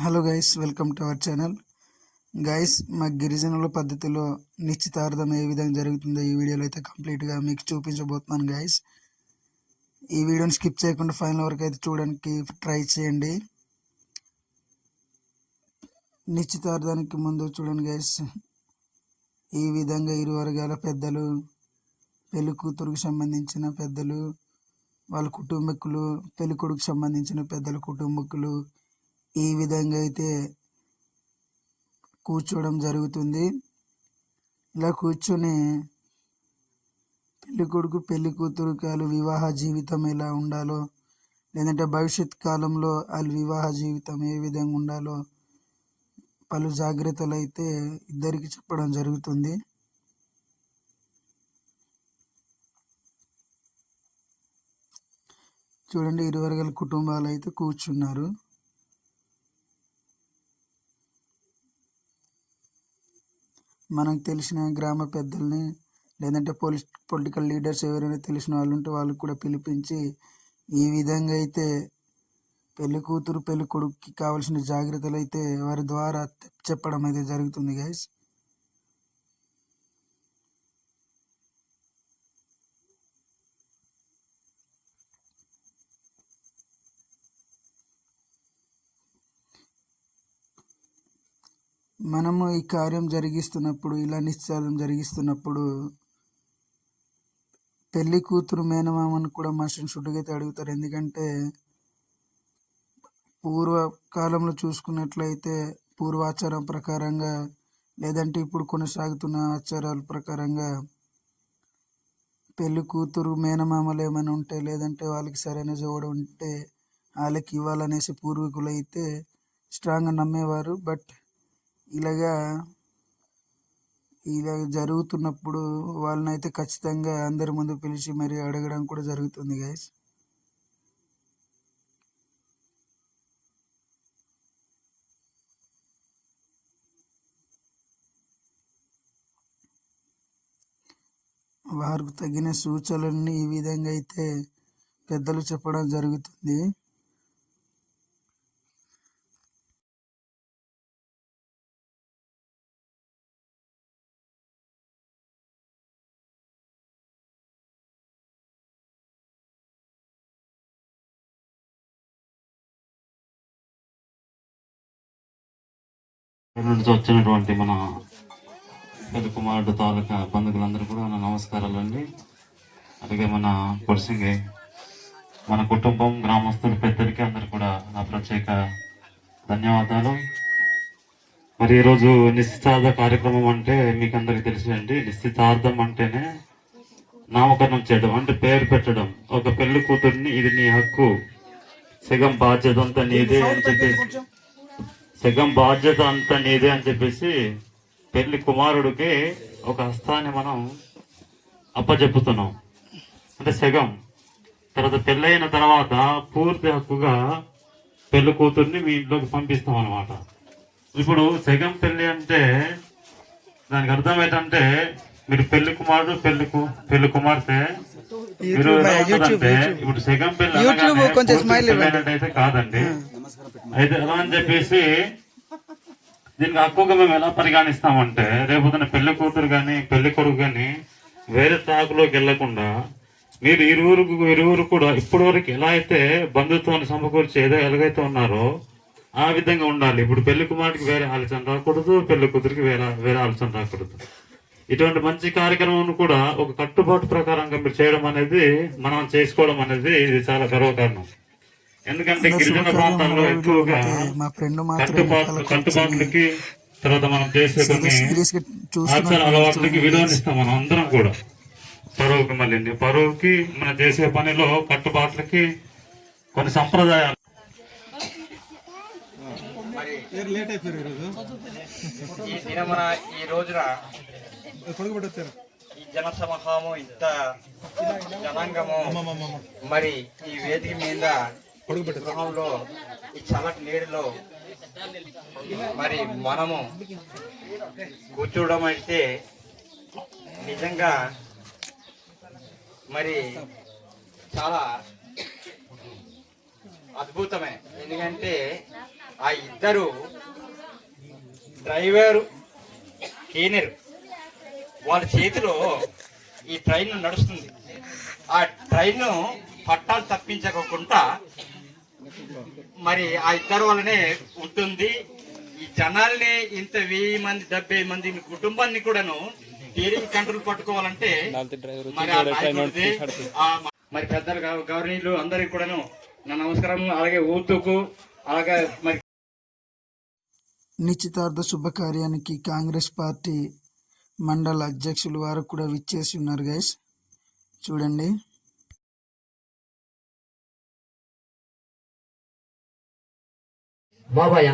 Hello guys, welcome to our channel. Guys, మా గిరిజనుల పద్ధతిలో నిశ్చితార్థం ఏ విధంగా జరుగుతుందో ఈ వీడియోలో అయితే కంప్లీట్గా మీకు చూపించబోతున్నాను గైస్. ఈ వీడియోని స్కిప్ చేయకుండా ఫైనల్ వరకు అయితే చూడడానికి ట్రై చేయండి. నిశ్చితార్థానికి ముందు చూడండి గైస్, ఈ విధంగా ఇరు వర్గాల పెద్దలు, పెళ్లి కూతురుకు సంబంధించిన పెద్దలు, వాళ్ళ కుటుంబకులు, పెళ్లి కొడుకు సంబంధించిన పెద్దల కుటుంబకులు ఈ విధంగా అయితే కూర్చోవడం జరుగుతుంది. ఇలా కూర్చొని పెళ్లి కొడుకు పెళ్లి కూతురు వాళ్ళు వివాహ జీవితం ఎలా ఉండాలో, లేదంటే భవిష్యత్ కాలంలో వాళ్ళ వివాహ జీవితం ఏ విధంగా ఉండాలో పలు జాగ్రత్తలు అయితే ఇద్దరికి చెప్పడం జరుగుతుంది. చూడండి, ఇరు వర్గాల కుటుంబాలు అయితే కూర్చున్నారు. మనకు తెలిసిన గ్రామ పెద్దల్ని, లేదంటే పొలిటికల్ లీడర్స్ ఎవరైనా తెలిసిన వాళ్ళు ఉంటే వాళ్ళకి కూడా పిలిపించి ఈ విధంగా అయితే పెళ్లి కూతురు పెళ్లి కొడుకుకి కావాల్సిన జాగ్రత్తలు అయితే వారి ద్వారా చెప్పడం అయితే జరుగుతుంది గైస్. మనము ఈ కార్యం జరిగిస్తున్నప్పుడు, ఇలా నిశ్చితార్థం జరిగిస్తున్నప్పుడు పెళ్లి కూతురు మేనమామను కూడా మనిషిని షుడ్డుగైతే అడుగుతారు. ఎందుకంటే పూర్వకాలంలో చూసుకున్నట్లయితే పూర్వాచారం ప్రకారంగా, లేదంటే ఇప్పుడు కొనసాగుతున్న ఆచారాల ప్రకారంగా పెళ్లి కూతురు మేనమామలు ఏమైనా ఉంటే, లేదంటే వాళ్ళకి సరైన జోడు ఉంటే వాళ్ళకి ఇవ్వాలనేసి పూర్వీకులు అయితే స్ట్రాంగ్గా నమ్మేవారు. బట్ ఇలా జరుగుతున్నప్పుడు వాళ్ళని అయితే ఖచ్చితంగా అందరి ముందు పిలిచి మరి అడగడం కూడా జరుగుతుంది గైస్. వారికి తగిన సూచనలన్నీ ఈ విధంగా అయితే పెద్దలు చెప్పడం జరుగుతుంది. నుంచి వచ్చినటువంటి మన పెళ్లి కుమారుడు తాలూకా బంధువులందరూ కూడా నా నమస్కారాలు అండి. అలాగే మన పొడిసింగి మన కుటుంబం, గ్రామస్తులు, పెద్దలకి అందరూ కూడా నా ప్రత్యేక ధన్యవాదాలు. మరి ఈరోజు నిశ్చితార్థ కార్యక్రమం అంటే మీకు అందరికి తెలిసిందండి. నిశ్చితార్థం అంటేనే నామకరణం చేయడం, అంటే పేరు పెట్టడం. ఒక పెళ్లి కూతుర్ని ఇది నీ హక్కు, సగం బాధ్యత అంతా నీదే అని చెప్పేసి, సగం బాధ్యత అంతా నీదే అని చెప్పేసి పెళ్లి కుమారుడికి ఒక హస్తాన్ని మనం అప్పచెప్పుతున్నాం, అంటే సగం. తర్వాత పెళ్ళైన తర్వాత పూర్తి హక్కుగా పెళ్లి కూతుర్ని మీ ఇంట్లోకి పంపిస్తాం అన్నమాట. ఇప్పుడు సగం పెళ్లి అంటే దానికి అర్థం ఏంటంటే, మీరు పెళ్లి కుమారుడు పెళ్లి కుమార్తె మీరు అంటే ఇప్పుడు సగం పెళ్లి అయితే కాదండి. అయితే ఎలా అని చెప్పేసి దీనికి హక్కుగా మేము ఎలా పరిగణిస్తామంటే, రేపు పెళ్లి కూతురు కానీ పెళ్లి కొడుకు కానీ వేరే తాకులోకి వెళ్లకుండా మీరు ఇరువురు కూడా ఇప్పటి వరకు ఎలా అయితే బంధుత్వాన్ని సమకూర్చి ఎలాగైతే ఉన్నారో ఆ విధంగా ఉండాలి. ఇప్పుడు పెళ్లి కుమారుడికి వేరే ఆలోచన రాకూడదు, పెళ్లి కూతురికి వేరే ఆలోచన రాకూడదు. ఇటువంటి మంచి కార్యక్రమం కూడా ఒక కట్టుబాటు ప్రకారంగా మీరు చేయడం అనేది, మనం చేసుకోవడం అనేది ఇది చాలా గర్వకారణం. ఎందుకంటే గిరిజన ప్రాంతాల్లో ఎక్కువగా కట్టుబాట్లకి, తర్వాత మనం చేసే కొన్ని ఆచార అలవాట్లకి విలువనిస్తాం. మనం అందరం కూడా పరువుకి, మళ్ళీ పరువుకి, మనం చేసే పనిలో కట్టుబాట్లకి, కొన్ని సంప్రదాయాలు. ఈ రోజున ఈ జన సమూహము, ఇంత జనాంగము మరి ఈ వేదిక మీద గృహంలో ఈ చల్లటి నీటిలో మరి మనము కూర్చోవడం అయితే నిజంగా మరి చాలా అద్భుతమే. ఎందుకంటే ఆ ఇద్దరు డ్రైవరు క్లీనర్ వాళ్ళ చేతిలో ఈ ట్రైన్ నడుస్తుంది. ఆ ట్రైన్ పట్టాలు తప్పించకుండా మరి ఆ ఇద్దరు వల్లనే ఉంటుంది. ఈ జనాల్ని ఇంత 1000 మంది 70 మంది కుటుంబాన్ని కూడాను స్టీరింగ్ కంట్రోల్ పట్టుకోవాలంటే మరి ఆ నాయకుడిదే, మరి పెద్దలు గవర్నీలు అందరికి కూడాను నా నమస్కారం. అలాగే ఊతుకు అలాగే మరి నిశ్చితార్థ శుభకార్యానికి కాంగ్రెస్ పార్టీ మండల అధ్యక్షులు వారు కూడా విచ్చేసి ఉన్నారు గైస్. చూడండి. బాబాయ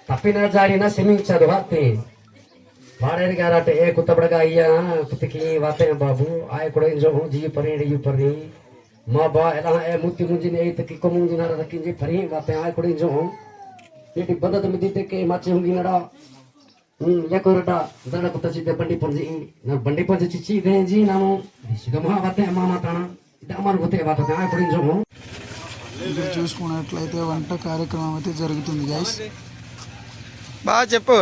తప్పిన జారిన క్షమించారు వార్తే వాడేది గారట ఏ కుత్తబడగా అయ్యా కుతికి వాతే బాబు ఆయ కూడా ఇంజో జీ పరి మా బా ఎలా ఏ ముత్తి ముంజిన ఏ తకి కొముంజిన రకింజి పరి వాతే ఆయ కూడా ఇంజో ఏటి బదత మిదితే కే మాచి హుంగినడా ಯಾಕೋರಟ ದಡ ಕುತ್ತ ಚಿದ್ದೆ ಬಂಡಿ ಪಂಜಿ ಚಿಚ್ಚಿ ಇದೆ ಜಿ ನಾವು ಶಿಗಮ ವಾತೆ ಅಮ್ಮ ಮಾತಾಣ ఇది అమలు పోతే వాతే ఆయ కూడా ఇంజో ఇక్కడ చూసుకున్నట్లయితే వంట కార్యక్రమం అయితే జరుగుతుంది గైస్. బాగా చెప్పు,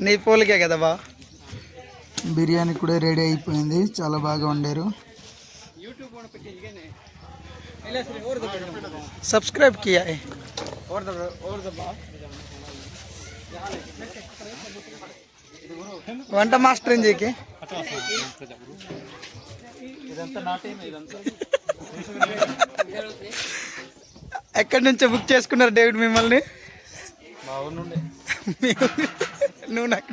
నీ పోలికే కదా బా. బిర్యానీ కూడా రెడీ అయిపోయింది, చాలా బాగా వండారు. సబ్స్క్రైబ్ కియా హై. వంట మాస్టర్ జీకి ఎక్కడి నుంచో బుక్ చేసుకున్నారు డేవిడ్ మిమ్మల్ని? నువ్వు నాకు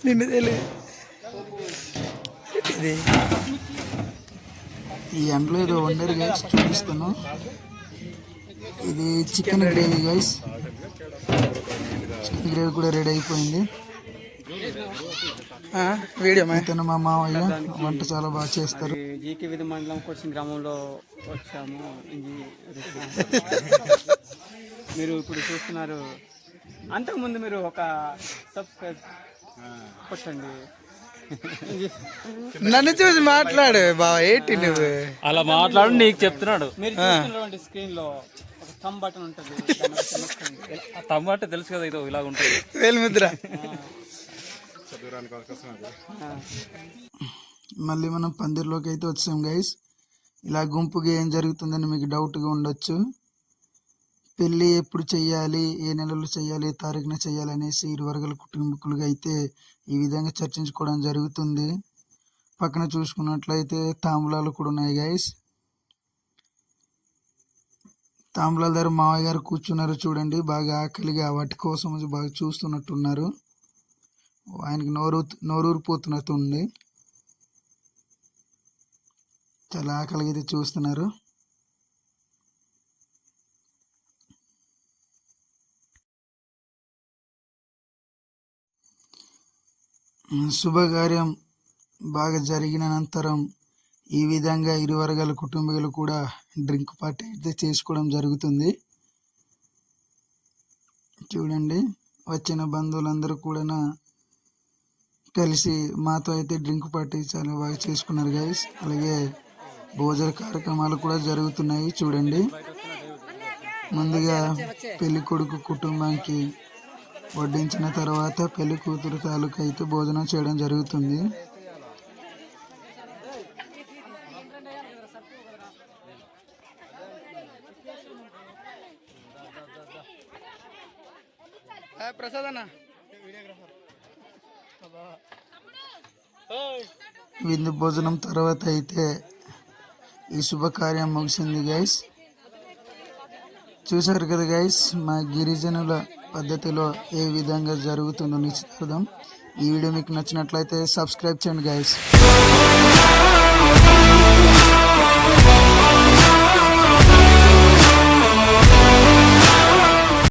నిన్ను తెలియదు. ఇది ఈ ఎండలో ఏదో వండారు గైస్, చూపిస్తాను. ఇది chicken gravy guys. Chicken gravy కూడా రెడీ అయిపోయింది. వీడియో ఇతను మా మావయ్య, వంట చాలా బాగా చేస్తారు. జీకే విధి మండలం కొచ్చిన్ గ్రామంలో వచ్చాము. మీరు ఇప్పుడు చూస్తున్నారు. అంతకుముందు మీరు ఒక సబ్స్క్రైబ్ కొట్టండి. నన్ను చూసి మాట్లాడు బావ. ఏంటి నువ్వు అలా మాట్లాడు, నీకు చెప్తున్నాడు. మీరు చూస్తున్నటువంటి స్క్రీన్ లో ఒక థంబ్ బటన్ ఉంటుంది. ఆ తమ్మ అంటే తెలుసు కదా, ఇదో ఇలా ఉంటుంది. వేలిముద్ర. మళ్ళీ మనం పందిర్లోకి అయితే వచ్చాం గైస్. ఇలా గుంపుగా ఏం జరుగుతుందని మీకు డౌట్గా ఉండొచ్చు. పెళ్ళి ఎప్పుడు చెయ్యాలి, ఏ నెలలో చెయ్యాలి, ఏ తారీఖున చెయ్యాలి అనేసి ఇరు వర్గాల కుటుంబీకులుగా అయితే ఈ విధంగా చర్చించుకోవడం జరుగుతుంది. పక్కన చూసుకున్నట్లయితే తాంబూలాలు కూడా ఉన్నాయి గైస్. తాంబూలాల దగ్గర మావయ్య గారు కూర్చున్నారు చూడండి. బాగా ఆకలిగా వాటి కోసం బాగా చూస్తున్నట్టున్నారు. ఆయనకి నోరూరిపోతున్నట్టుంది. చాలా ఆకలిగా అయితే చూస్తున్నారు. శుభకార్యం బాగా జరిగిన అనంతరం ఈ విధంగా ఇరు వర్గాల కుటుంబీకులు కూడా డ్రింక్ పార్టీ అయితే చేసుకోవడం జరుగుతుంది. చూడండి, వచ్చిన బంధువులందరూ కూడా కలిసి మాతో అయితే డ్రింక్ పార్టీ చాలా బాగా చేసుకున్నారు గైస్. అలాగే భోజన కార్యక్రమాలు కూడా జరుగుతున్నాయి చూడండి. ముందుగా పెళ్లి కొడుకు కుటుంబానికి వడ్డించిన తర్వాత పెళ్లి కూతురు తాలూకు అయితే భోజనం చేయడం జరుగుతుంది. ప్రసాద్ అన్న విందు భోజనం తర్వాత అయితే ఈ శుభకార్యం ముగిసింది గైస్. చూసారు కదా గైస్, మా గిరిజనుల పద్ధతిలో ఏ విధంగా జరుగుతుందో నిశ్చితార్థం. ఈ వీడియో మీకు నచ్చినట్లయితే సబ్స్క్రైబ్ చేయండి గైస్.